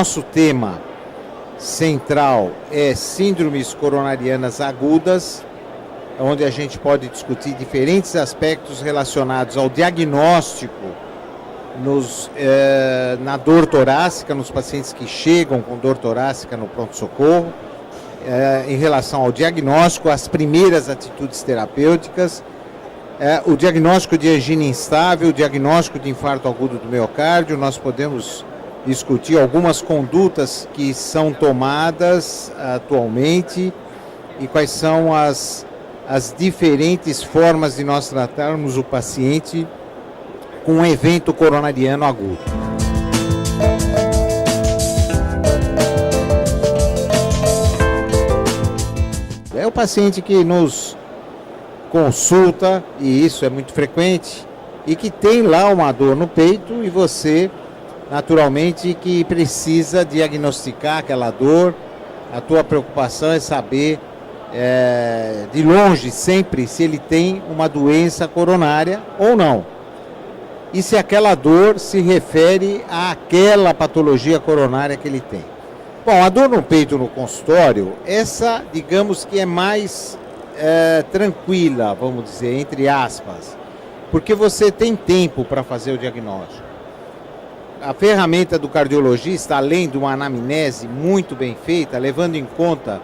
nosso tema central é síndromes coronarianas agudas, onde a gente pode discutir diferentes aspectos relacionados ao diagnóstico na dor torácica, nos pacientes que chegam com dor torácica no pronto-socorro, em relação ao diagnóstico, as primeiras atitudes terapêuticas, o diagnóstico de angina instável, o diagnóstico de infarto agudo do miocárdio. Nós podemos discutir algumas condutas que são tomadas atualmente e quais são as diferentes formas de nós tratarmos o paciente com um evento coronariano agudo. É o paciente que nos consulta, e isso é muito frequente, e que tem lá uma dor no peito e você, naturalmente, que precisa diagnosticar aquela dor. A tua preocupação é saber, de longe, sempre, se ele tem uma doença coronária ou não. E se aquela dor se refere àquela patologia coronária que ele tem. Bom, a dor no peito no consultório, essa, digamos que é mais tranquila, vamos dizer, entre aspas, porque você tem tempo para fazer o diagnóstico. A ferramenta do cardiologista, além de uma anamnese muito bem feita, levando em conta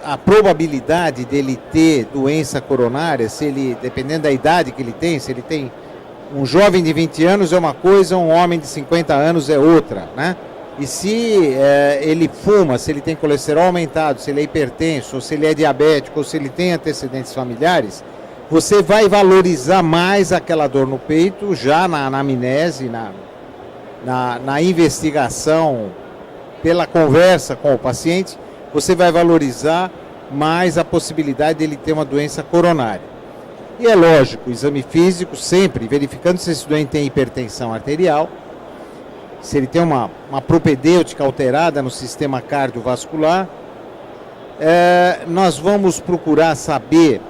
a probabilidade dele ter doença coronária, se ele, dependendo da idade que ele tem, se ele tem um jovem de 20 anos é uma coisa, um homem de 50 anos é outra, né? E se ele fuma, se ele tem colesterol aumentado, se ele é hipertenso, ou se ele é diabético, ou se ele tem antecedentes familiares, você vai valorizar mais aquela dor no peito, já na anamnese, na investigação, pela conversa com o paciente, você vai valorizar mais a possibilidade dele ter uma doença coronária. E é lógico, o exame físico sempre, verificando se esse doente tem hipertensão arterial, se ele tem uma propedêutica alterada no sistema cardiovascular, nós vamos procurar saber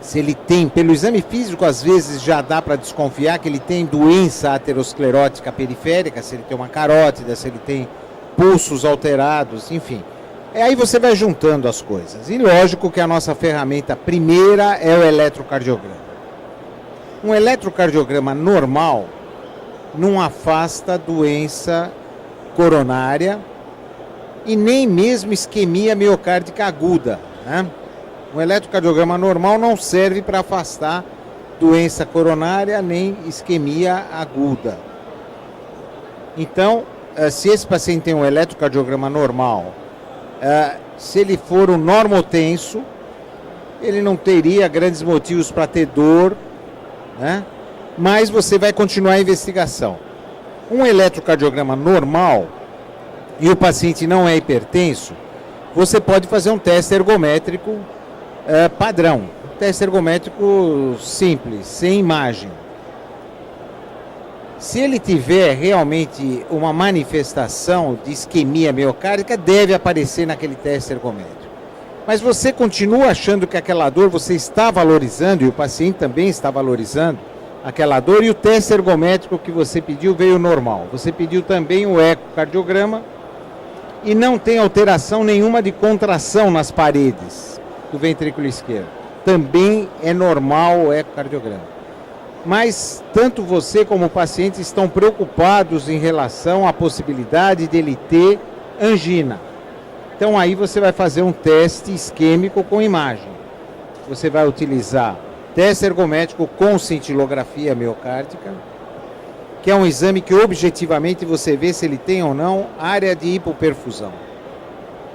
se ele tem, pelo exame físico, às vezes já dá para desconfiar que ele tem doença aterosclerótica periférica, se ele tem uma carótida, se ele tem pulsos alterados, enfim. Aí você vai juntando as coisas. E lógico que a nossa ferramenta primeira é o eletrocardiograma. Um eletrocardiograma normal não afasta doença coronária e nem mesmo isquemia miocárdica aguda, né? Um eletrocardiograma normal não serve para afastar doença coronária nem isquemia aguda. Então, se esse paciente tem um eletrocardiograma normal, se ele for um normotenso, ele não teria grandes motivos para ter dor, né? Mas você vai continuar a investigação. Um eletrocardiograma normal e o paciente não é hipertenso, você pode fazer um teste ergométrico padrão, um teste ergométrico simples, sem imagem. Se ele tiver realmente uma manifestação de isquemia miocárdica, deve aparecer naquele teste ergométrico. Mas você continua achando que aquela dor você está valorizando, e o paciente também está valorizando aquela dor, e o teste ergométrico que você pediu veio normal. Você pediu também o ecocardiograma e não tem alteração nenhuma de contração nas paredes do ventrículo esquerdo. Também é normal o ecocardiograma. Mas tanto você como o paciente estão preocupados em relação à possibilidade dele ter angina. Então aí você vai fazer um teste isquêmico com imagem. Você vai utilizar teste ergométrico com cintilografia miocárdica, que é um exame que objetivamente você vê se ele tem ou não área de hipoperfusão.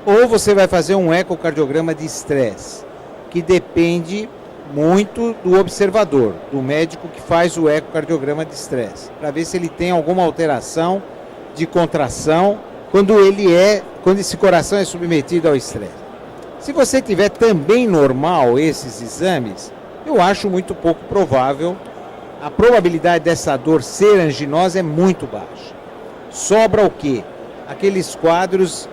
Ou você vai fazer um ecocardiograma de estresse, que depende muito do observador, do médico que faz o ecocardiograma de estresse, para ver se ele tem alguma alteração de contração quando esse coração é submetido ao estresse. Se você tiver também normal esses exames, eu acho muito pouco provável. A probabilidade dessa dor ser anginosa é muito baixa. Sobra o quê? Aqueles quadros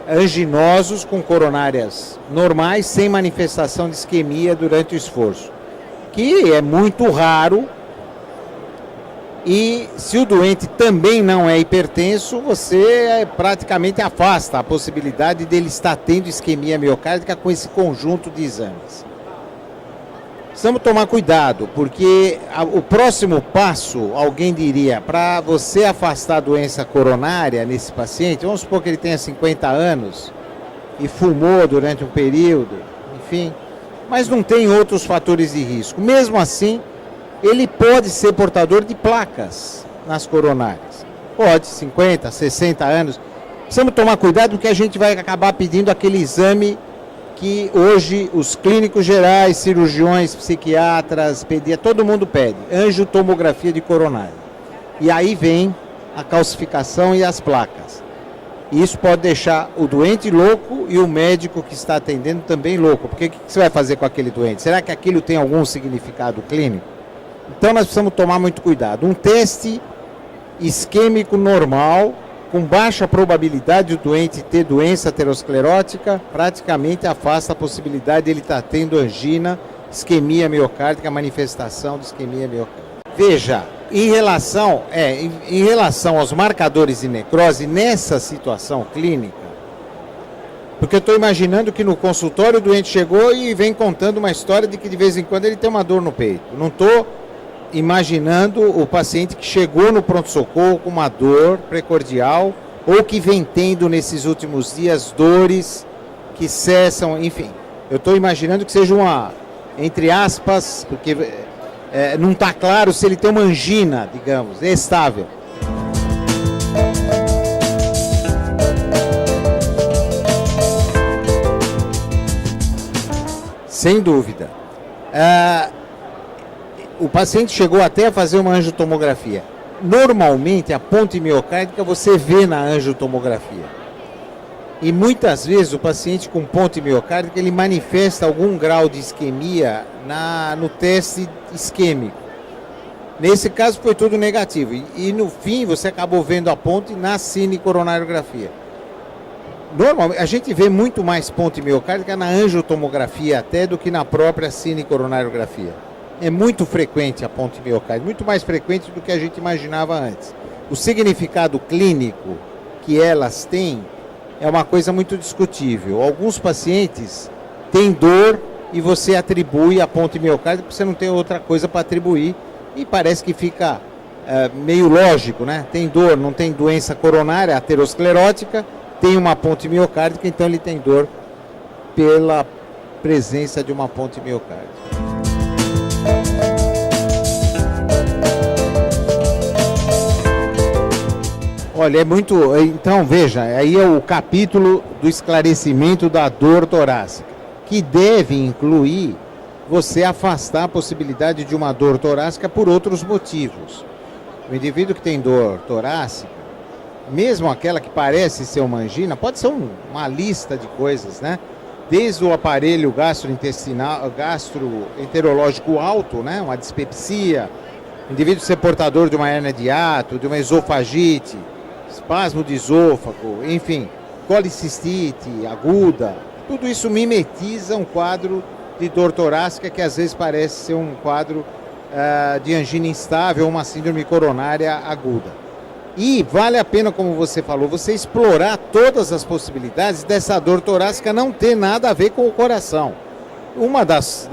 anginosos com coronárias normais, sem manifestação de isquemia durante o esforço, que é muito raro E se o doente também não é hipertenso, você praticamente afasta a possibilidade dele estar tendo isquemia miocárdica com esse conjunto de exames. Precisamos tomar cuidado, porque o próximo passo, alguém diria, para você afastar a doença coronária nesse paciente, vamos supor que ele tenha 50 anos e fumou durante um período, enfim, mas não tem outros fatores de risco. Mesmo assim, ele pode ser portador de placas nas coronárias. Pode, 50, 60 anos. Precisamos tomar cuidado porque a gente vai acabar pedindo aquele exame que hoje os clínicos gerais, cirurgiões, psiquiatras, pediatras, todo mundo pede, angiotomografia de coronária. E aí vem a calcificação e as placas. E isso pode deixar o doente louco e o médico que está atendendo também louco. Porque o que você vai fazer com aquele doente? Será que aquilo tem algum significado clínico? Então nós precisamos tomar muito cuidado. Um teste isquêmico normal, com baixa probabilidade do doente ter doença aterosclerótica, praticamente afasta a possibilidade de ele estar tendo angina, isquemia miocárdica, manifestação de isquemia miocárdica. Veja, em relação aos marcadores de necrose, nessa situação clínica, porque eu estou imaginando que no consultório o doente chegou e vem contando uma história de que de vez em quando ele tem uma dor no peito. Não estou imaginando o paciente que chegou no pronto-socorro com uma dor precordial ou que vem tendo nesses últimos dias dores que cessam, enfim. Eu estou imaginando que seja uma, entre aspas, porque não está claro se ele tem uma angina, digamos, estável. Sem dúvida. O paciente chegou até a fazer uma angiotomografia. Normalmente, a ponte miocárdica você vê na angiotomografia. E muitas vezes o paciente com ponte miocárdica ele manifesta algum grau de isquemia no teste isquêmico. Nesse caso foi tudo negativo. E no fim você acabou vendo a ponte na cinecoronariografia. Normalmente, a gente vê muito mais ponte miocárdica na angiotomografia até do que na própria cinecoronariografia. É muito frequente a ponte miocárdica, muito mais frequente do que a gente imaginava antes. O significado clínico que elas têm é uma coisa muito discutível. Alguns pacientes têm dor e você atribui a ponte miocárdica porque você não tem outra coisa para atribuir e parece que fica meio lógico, né? Tem dor, não tem doença coronária aterosclerótica, tem uma ponte miocárdica, então ele tem dor pela presença de uma ponte miocárdica. Olha, então veja, aí é o capítulo do esclarecimento da dor torácica, que deve incluir você afastar a possibilidade de uma dor torácica por outros motivos. O indivíduo que tem dor torácica, mesmo aquela que parece ser uma angina, pode ser uma lista de coisas, né? Desde o aparelho gastroenterológico alto, né? Uma dispepsia, o indivíduo ser portador de uma hérnia de hiato, de uma esofagite, espasmo de esôfago, enfim, colicistite aguda, tudo isso mimetiza um quadro de dor torácica que às vezes parece ser um quadro de angina instável ou uma síndrome coronária aguda. E vale a pena, como você falou, você explorar todas as possibilidades dessa dor torácica não ter nada a ver com o coração. Uma das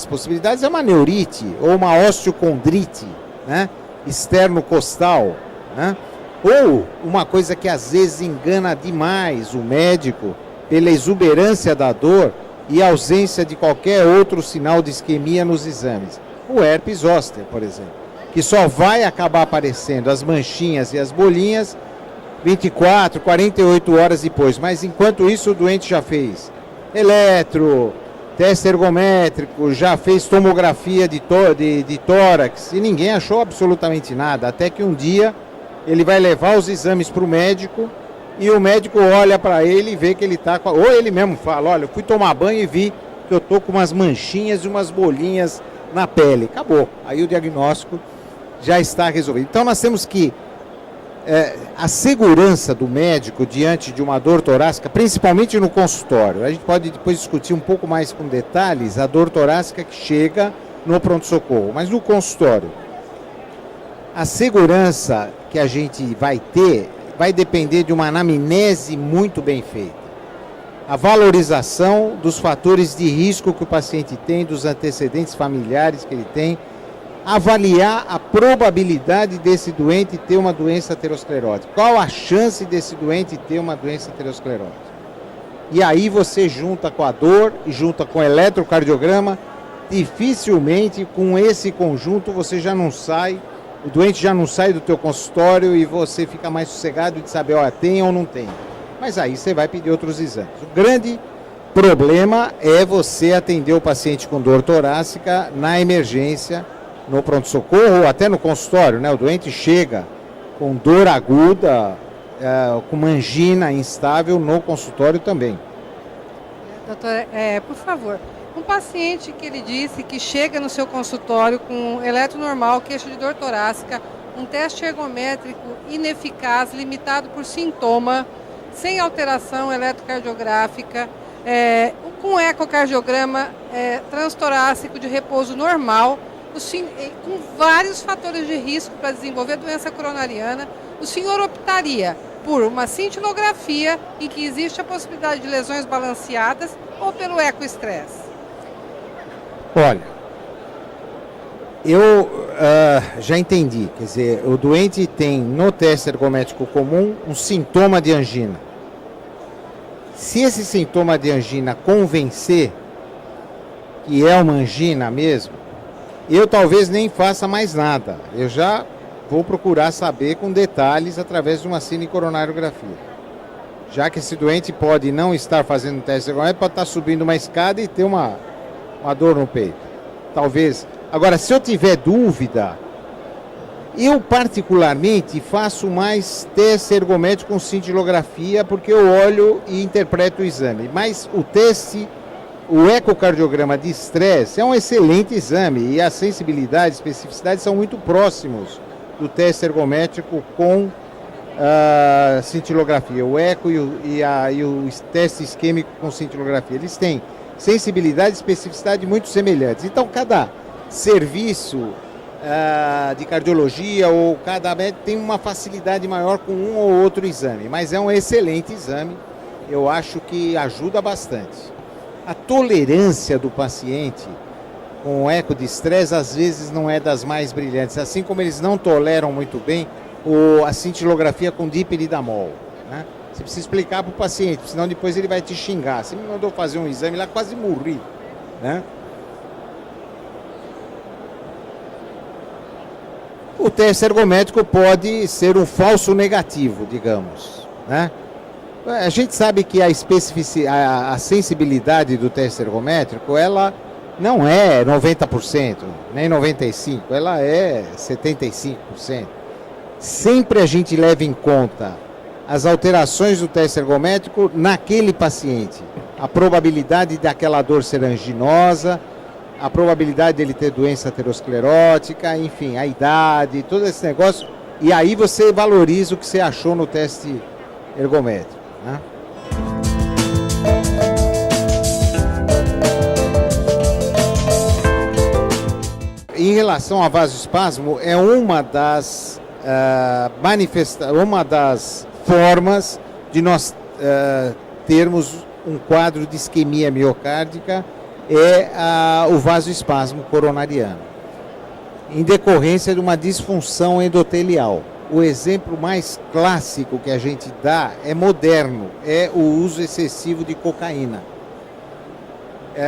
possibilidades é uma neurite ou uma osteocondrite, né? Externo-costal, né? Ou uma coisa que às vezes engana demais o médico pela exuberância da dor e ausência de qualquer outro sinal de isquemia nos exames. O herpes zoster, por exemplo, que só vai acabar aparecendo as manchinhas e as bolinhas 24, 48 horas depois. Mas enquanto isso o doente já fez teste ergométrico, já fez tomografia de tórax e ninguém achou absolutamente nada. Até que um dia ele vai levar os exames para o médico e o médico olha para ele e vê que ele está com... Ou ele mesmo fala, olha, eu fui tomar banho e vi que eu estou com umas manchinhas e umas bolinhas na pele. Acabou. Aí o diagnóstico já está resolvido. Então nós temos que... a segurança do médico diante de uma dor torácica, principalmente no consultório. A gente pode depois discutir um pouco mais com detalhes a dor torácica que chega no pronto-socorro. Mas no consultório, A segurança que a gente vai ter vai depender de uma anamnese muito bem feita. A valorização dos fatores de risco que o paciente tem, dos antecedentes familiares que ele tem, avaliar a probabilidade desse doente ter uma doença aterosclerótica. Qual a chance desse doente ter uma doença aterosclerótica? E aí você junta com a dor e junta com o eletrocardiograma. Dificilmente com esse conjunto você já não sai, o doente já não sai do teu consultório e você fica mais sossegado de saber, ó, tem ou não tem. Mas aí você vai pedir outros exames. O grande problema é você atender o paciente com dor torácica na emergência, no pronto-socorro ou até no consultório, né? O doente chega com dor aguda, com uma angina instável no consultório também. Doutor, por favor, um paciente que ele disse que chega no seu consultório com eletro normal, queixa de dor torácica, um teste ergométrico ineficaz, limitado por sintoma, sem alteração eletrocardiográfica, com ecocardiograma transtorácico de repouso normal, com vários fatores de risco para desenvolver doença coronariana, o senhor optaria por uma cintilografia em que existe a possibilidade de lesões balanceadas ou pelo ecoestresse? Olha, eu já entendi, quer dizer, o doente tem no teste ergométrico comum um sintoma de angina. Se esse sintoma de angina convencer que é uma angina mesmo, eu talvez nem faça mais nada. Eu já vou procurar saber com detalhes através de uma cinecoronariografia. Já que esse doente pode não estar fazendo teste ergométrico, pode estar subindo uma escada e ter uma dor no peito. Talvez. Agora, se eu tiver dúvida, eu particularmente faço mais teste ergométrico com cintilografia, porque eu olho e interpreto o exame. Mas o ecocardiograma de estresse é um excelente exame e a sensibilidade e especificidade são muito próximos do teste ergométrico com cintilografia. O eco e o teste isquêmico com cintilografia, eles têm sensibilidade e especificidade muito semelhantes. Então, cada serviço de cardiologia ou cada médico tem uma facilidade maior com um ou outro exame, mas é um excelente exame, eu acho que ajuda bastante. A tolerância do paciente com o eco de estresse às vezes não é das mais brilhantes, assim como eles não toleram muito bem a cintilografia com dipyridamol, né? Você precisa explicar para o paciente, senão depois ele vai te xingar. Você me mandou fazer um exame lá, quase morri, né? O teste ergométrico pode ser um falso negativo, digamos, né? A gente sabe que a sensibilidade do teste ergométrico, ela não é 90%, nem 95%, ela é 75%. Sempre a gente leva em conta as alterações do teste ergométrico naquele paciente. A probabilidade daquela dor ser anginosa, a probabilidade dele ter doença aterosclerótica, enfim, a idade, todo esse negócio. E aí você valoriza o que você achou no teste ergométrico, né? Em relação a vasoespasmo, é uma das uma das formas de nós termos um quadro de isquemia miocárdica o vasoespasmo coronariano, em decorrência de uma disfunção endotelial. O exemplo mais clássico que a gente dá é moderno, é o uso excessivo de cocaína.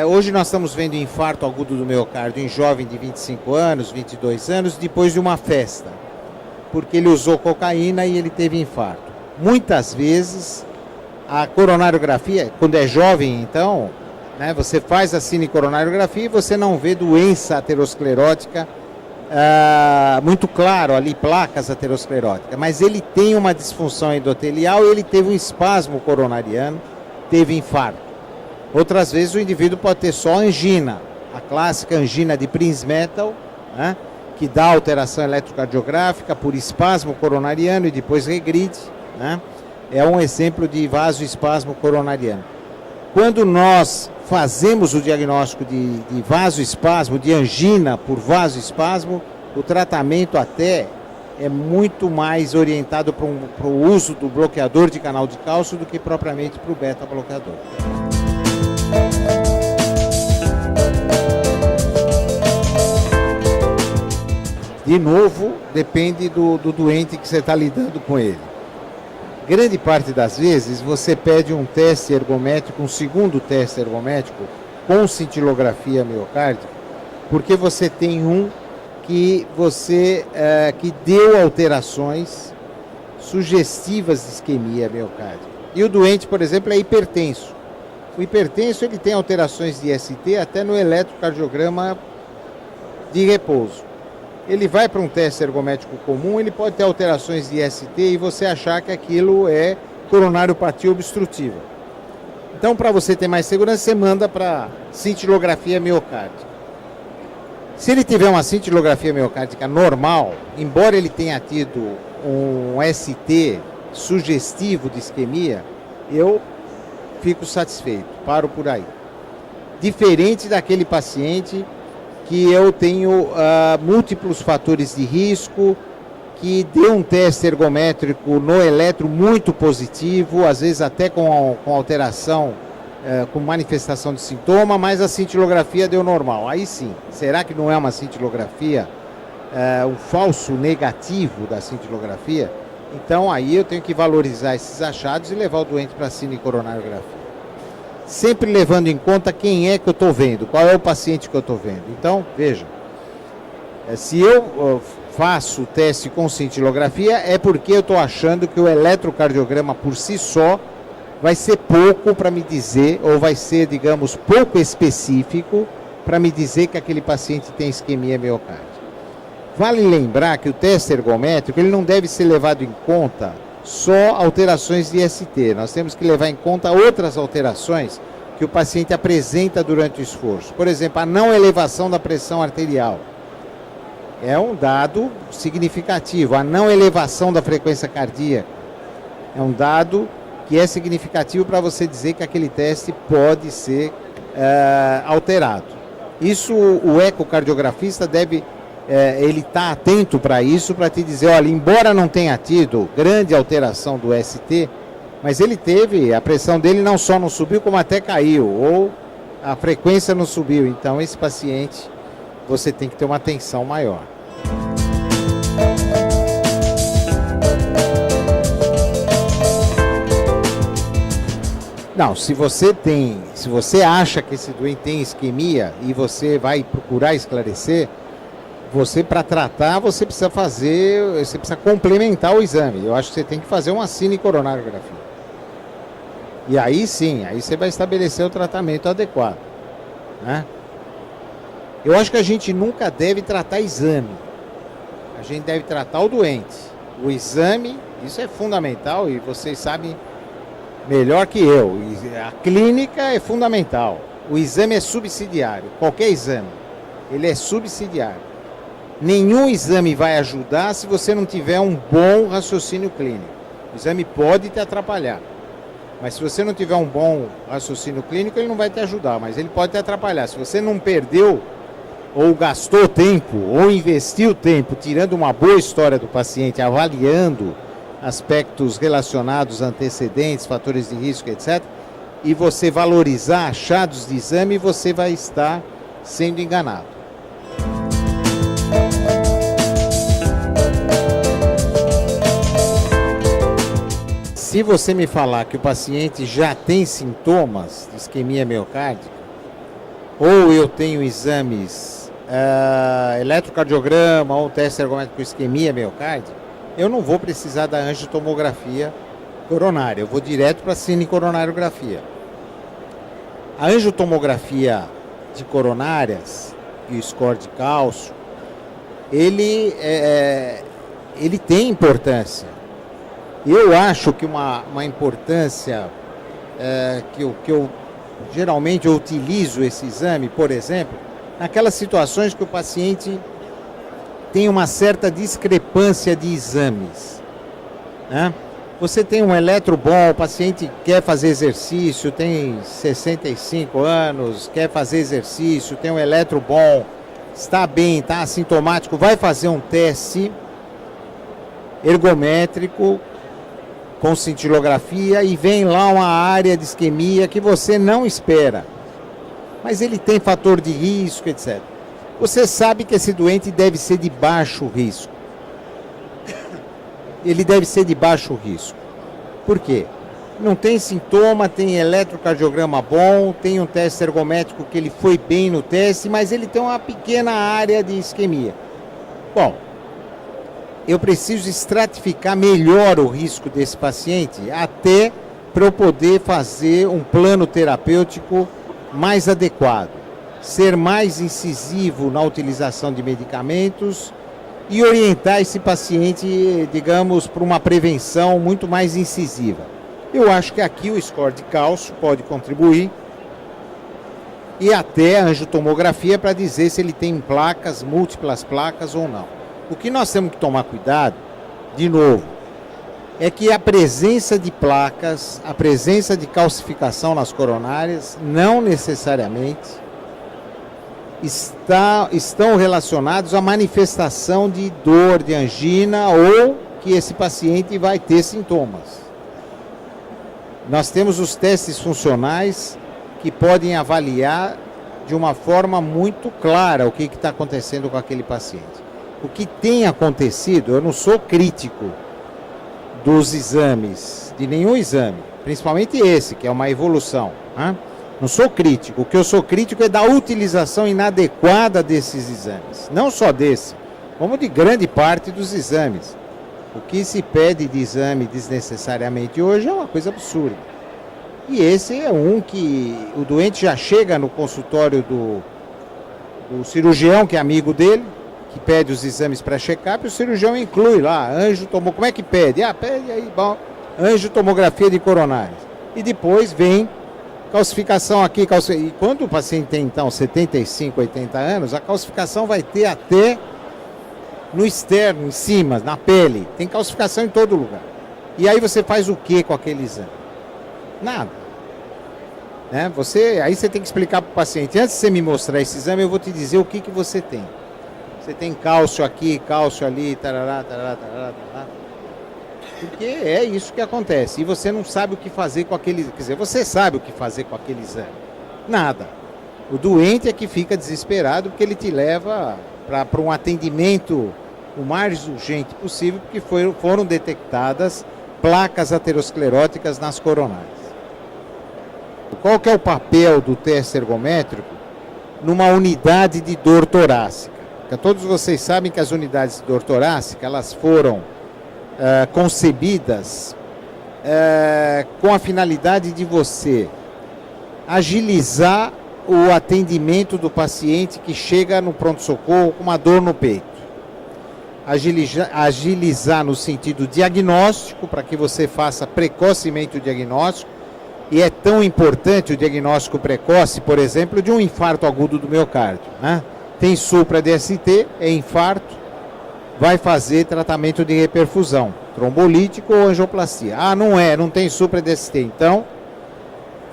Hoje nós estamos vendo infarto agudo do miocárdio em jovem de 25 anos, 22 anos, depois de uma festa, porque ele usou cocaína e ele teve infarto. Muitas vezes a coronariografia, quando é jovem então, né, você faz a cinecoronariografia e você não vê doença aterosclerótica muito claro ali, placas ateroscleróticas, mas ele tem uma disfunção endotelial e ele teve um espasmo coronariano, teve infarto. Outras vezes o indivíduo pode ter só angina, a clássica angina de Prinzmetal, né, que dá alteração eletrocardiográfica por espasmo coronariano e depois regride, né, é um exemplo de vasoespasmo coronariano. Quando nós fazemos o diagnóstico de vasoespasmo, de angina por vasoespasmo, o tratamento até é muito mais orientado para o uso do bloqueador de canal de cálcio do que propriamente para o beta-bloqueador. De novo, depende do doente que você está lidando com ele. Grande parte das vezes você pede um teste ergométrico, um segundo teste ergométrico com cintilografia miocárdica, porque você tem um que que deu alterações sugestivas de isquemia miocárdica. E o doente, por exemplo, é hipertenso. O hipertenso ele tem alterações de ST até no eletrocardiograma de repouso. Ele vai para um teste ergométrico comum, ele pode ter alterações de ST e você achar que aquilo é coronariopatia obstrutiva. Então, para você ter mais segurança, você manda para cintilografia miocárdica. Se ele tiver uma cintilografia miocárdica normal, embora ele tenha tido um ST sugestivo de isquemia, eu fico satisfeito, paro por aí. Diferente daquele paciente que eu tenho múltiplos fatores de risco, que deu um teste ergométrico no eletro muito positivo, às vezes até com alteração, com manifestação de sintoma, mas a cintilografia deu normal. Aí sim, será que não é uma cintilografia, um falso negativo da cintilografia? Então aí eu tenho que valorizar esses achados e levar o doente para a cinecoronariografia. Sempre levando em conta quem é que eu estou vendo, qual é o paciente que eu estou vendo. Então, veja, se eu faço o teste com cintilografia, é porque eu estou achando que o eletrocardiograma por si só vai ser pouco para me dizer, ou vai ser, digamos, pouco específico para me dizer que aquele paciente tem isquemia miocárdica. Vale lembrar que o teste ergométrico ele não deve ser levado em conta só alterações de ST. Nós temos que levar em conta outras alterações que o paciente apresenta durante o esforço. Por exemplo, a não elevação da pressão arterial. É um dado significativo. A não elevação da frequência cardíaca é um dado que é significativo para você dizer que aquele teste pode ser alterado. Isso o ecocardiografista deve ele está atento para isso, para te dizer, olha, embora não tenha tido grande alteração do ST, mas ele teve, a pressão dele não só não subiu, como até caiu, ou a frequência não subiu. Então, esse paciente, você tem que ter uma atenção maior. Não, se você acha que esse doente tem isquemia e você vai procurar esclarecer, você, para tratar, você precisa complementar o exame. Eu acho que você tem que fazer uma cinecoronariografia. E aí sim, aí você vai estabelecer o tratamento adequado, né? Eu acho que a gente nunca deve tratar exame. A gente deve tratar o doente. O exame, isso é fundamental e vocês sabem melhor que eu. A clínica é fundamental. O exame é subsidiário. Qualquer exame, ele é subsidiário. Nenhum exame vai ajudar se você não tiver um bom raciocínio clínico. O exame pode te atrapalhar, mas se você não tiver um bom raciocínio clínico, ele não vai te ajudar, mas ele pode te atrapalhar. Se você não perdeu, ou gastou tempo, ou investiu tempo, tirando uma boa história do paciente, avaliando aspectos relacionados a antecedentes, fatores de risco, etc., e você valorizar achados de exame, você vai estar sendo enganado. Se você me falar que o paciente já tem sintomas de isquemia miocárdica, ou eu tenho exames, eletrocardiograma ou teste ergométrico com isquemia miocárdica, eu não vou precisar da angiotomografia coronária, eu vou direto para a cinecoronariografia. A angiotomografia de coronárias e o score de cálcio, ele tem importância. Eu acho que uma importância que eu geralmente utilizo esse exame, por exemplo, naquelas situações que o paciente tem uma certa discrepância de exames, né? Você tem um eletro bom, o paciente quer fazer exercício, tem 65 anos, quer fazer exercício, tem um eletro bom, está bem, está assintomático, vai fazer um teste ergométrico com cintilografia e vem lá uma área de isquemia que você não espera. Mas ele tem fator de risco, etc. Você sabe que esse doente deve ser de baixo risco. Ele deve ser de baixo risco. Por quê? Não tem sintoma, tem eletrocardiograma bom, tem um teste ergométrico que ele foi bem no teste, mas ele tem uma pequena área de isquemia. Bom, eu preciso estratificar melhor o risco desse paciente até para eu poder fazer um plano terapêutico mais adequado, ser mais incisivo na utilização de medicamentos e orientar esse paciente, digamos, para uma prevenção muito mais incisiva. Eu acho que aqui o score de cálcio pode contribuir e até a angiotomografia para dizer se ele tem placas, múltiplas placas ou não. O que nós temos que tomar cuidado, de novo, é que a presença de placas, a presença de calcificação nas coronárias, não necessariamente estão relacionados à manifestação de dor, de angina ou que esse paciente vai ter sintomas. Nós temos os testes funcionais que podem avaliar de uma forma muito clara o que está acontecendo com aquele paciente. O que tem acontecido, eu não sou crítico dos exames, de nenhum exame, principalmente esse, que é uma evolução. Né? Não sou crítico, o que eu sou crítico é da utilização inadequada desses exames. Não só desse, como de grande parte dos exames. O que se pede de exame desnecessariamente hoje é uma coisa absurda. E esse é um que o doente já chega no consultório do cirurgião, que é amigo dele, que pede os exames para check-up, e o cirurgião inclui lá, como é que pede? Pede aí, bom, angiotomografia de coronárias. E depois vem calcificação aqui, e quando o paciente tem então 75, 80 anos, a calcificação vai ter até no externo, em cima, na pele. Tem calcificação em todo lugar. E aí você faz o que com aquele exame? Nada. Né? Aí você tem que explicar para o paciente, antes de você me mostrar esse exame, eu vou te dizer o que você tem. Você tem cálcio aqui, cálcio ali, tarará, tarará, tarará, tarará. Porque é isso que acontece. E você não sabe o que fazer com aquele... Quer dizer, você sabe o que fazer com aquele exame. Nada. O doente é que fica desesperado porque ele te leva para um atendimento o mais urgente possível, porque foram detectadas placas ateroscleróticas nas coronárias. Qual que é o papel do teste ergométrico numa unidade de dor torácica? Porque todos vocês sabem que as unidades de dor torácica elas foram concebidas com a finalidade de você agilizar o atendimento do paciente que chega no pronto-socorro com uma dor no peito. Agilizar no sentido diagnóstico, para que você faça precocemente o diagnóstico, e é tão importante o diagnóstico precoce, por exemplo, de um infarto agudo do miocárdio. Né? Tem supra-DST, é infarto, vai fazer tratamento de reperfusão, trombolítico ou angioplastia. Não tem supra-DST, então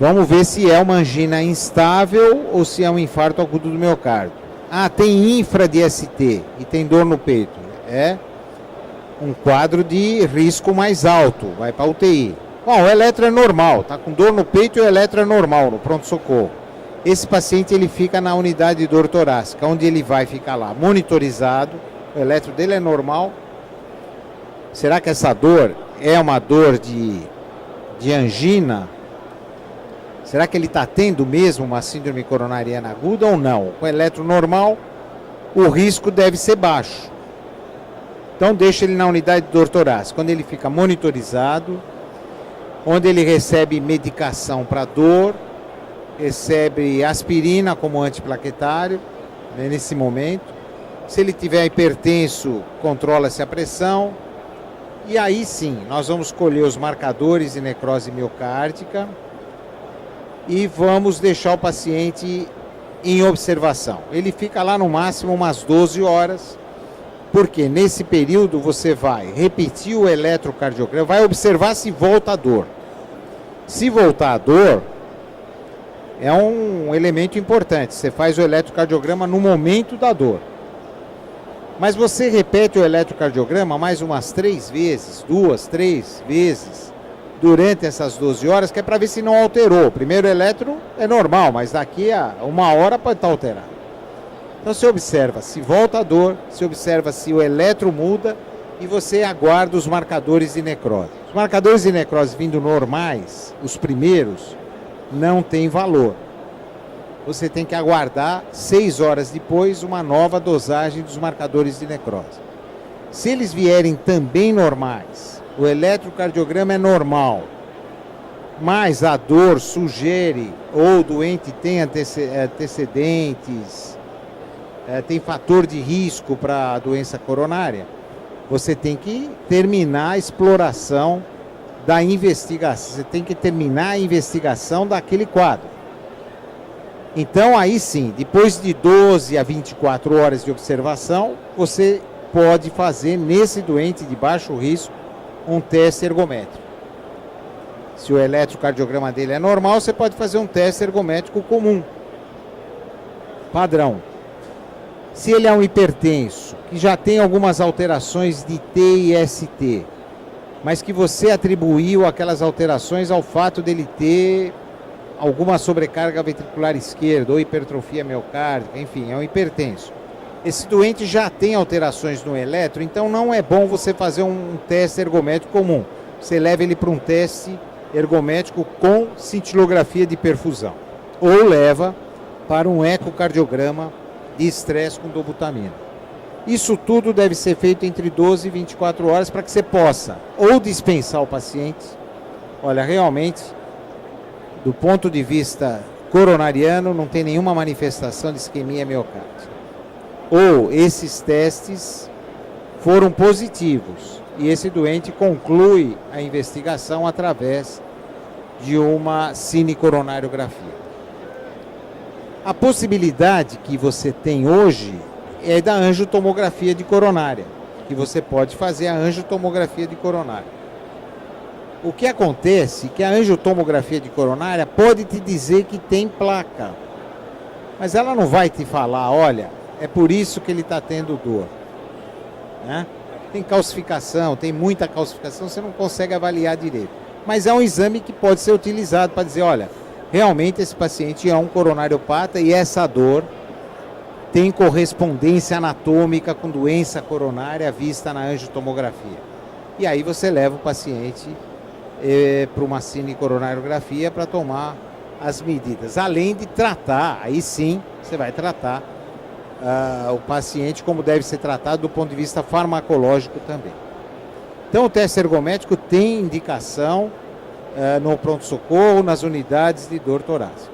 vamos ver se é uma angina instável ou se é um infarto agudo do miocárdio. Tem infra-DST e tem dor no peito. É um quadro de risco mais alto, vai para UTI. Bom, o eletro é normal, está com dor no peito e o eletro é normal no pronto-socorro. Esse paciente ele fica na unidade de dor torácica, onde ele vai ficar lá monitorizado, o eletro dele é normal. Será que essa dor é uma dor de angina? Será que ele está tendo mesmo uma síndrome coronariana aguda ou não? Com eletro normal, o risco deve ser baixo. Então deixa ele na unidade de dor torácica, quando ele fica monitorizado, onde ele recebe medicação para dor, recebe aspirina como antiplaquetário, né, nesse momento. Se ele tiver hipertenso, controla-se a pressão. E aí sim, nós vamos escolher os marcadores de necrose miocárdica e vamos deixar o paciente em observação. Ele fica lá no máximo umas 12 horas, porque nesse período você vai repetir o eletrocardiograma, vai observar se volta a dor. Se voltar a dor, é um elemento importante. Você faz o eletrocardiograma no momento da dor. Mas você repete o eletrocardiograma mais umas 3 vezes, 2, 3 vezes, durante essas 12 horas, que é para ver se não alterou. O primeiro eletro é normal, mas daqui a 1 hora pode estar alterado. Então você observa se volta a dor, você observa se o eletro muda e você aguarda os marcadores de necrose. Os marcadores de necrose vindo normais, os primeiros, não tem valor. Você tem que aguardar 6 horas depois uma nova dosagem dos marcadores de necrose. Se eles vierem também normais, o eletrocardiograma é normal, mas a dor sugere ou o doente tem antecedentes, tem fator de risco para a doença coronária, você tem que terminar a exploração da investigação, você tem que terminar a investigação daquele quadro. Então, aí sim, depois de 12 a 24 horas de observação, você pode fazer nesse doente de baixo risco um teste ergométrico. Se o eletrocardiograma dele é normal, você pode fazer um teste ergométrico comum, padrão. Se ele é um hipertenso, que já tem algumas alterações de T e ST, mas que você atribuiu aquelas alterações ao fato dele ter alguma sobrecarga ventricular esquerda ou hipertrofia miocárdica, enfim, é um hipertenso. Esse doente já tem alterações no eletro, então não é bom você fazer um teste ergométrico comum. Você leva ele para um teste ergométrico com cintilografia de perfusão. Ou leva para um ecocardiograma de estresse com dobutamina. Isso tudo deve ser feito entre 12 e 24 horas para que você possa ou dispensar o paciente. Olha, realmente, do ponto de vista coronariano, não tem nenhuma manifestação de isquemia miocárdica. Ou esses testes foram positivos e esse doente conclui a investigação através de uma cinecoronariografia. A possibilidade que você tem hoje é da angiotomografia de coronária, que você pode fazer a angiotomografia de coronária. O que acontece é que a angiotomografia de coronária pode te dizer que tem placa, mas ela não vai te falar, olha, é por isso que ele está tendo dor. Né? Tem calcificação, tem muita calcificação, você não consegue avaliar direito. Mas é um exame que pode ser utilizado para dizer, olha, realmente esse paciente é um coronariopata e essa dor tem correspondência anatômica com doença coronária vista na angiotomografia. E aí você leva o paciente para uma cinecoronariografia para tomar as medidas. Além de tratar, aí sim, você vai tratar o paciente como deve ser tratado do ponto de vista farmacológico também. Então o teste ergométrico tem indicação no pronto-socorro, nas unidades de dor torácica.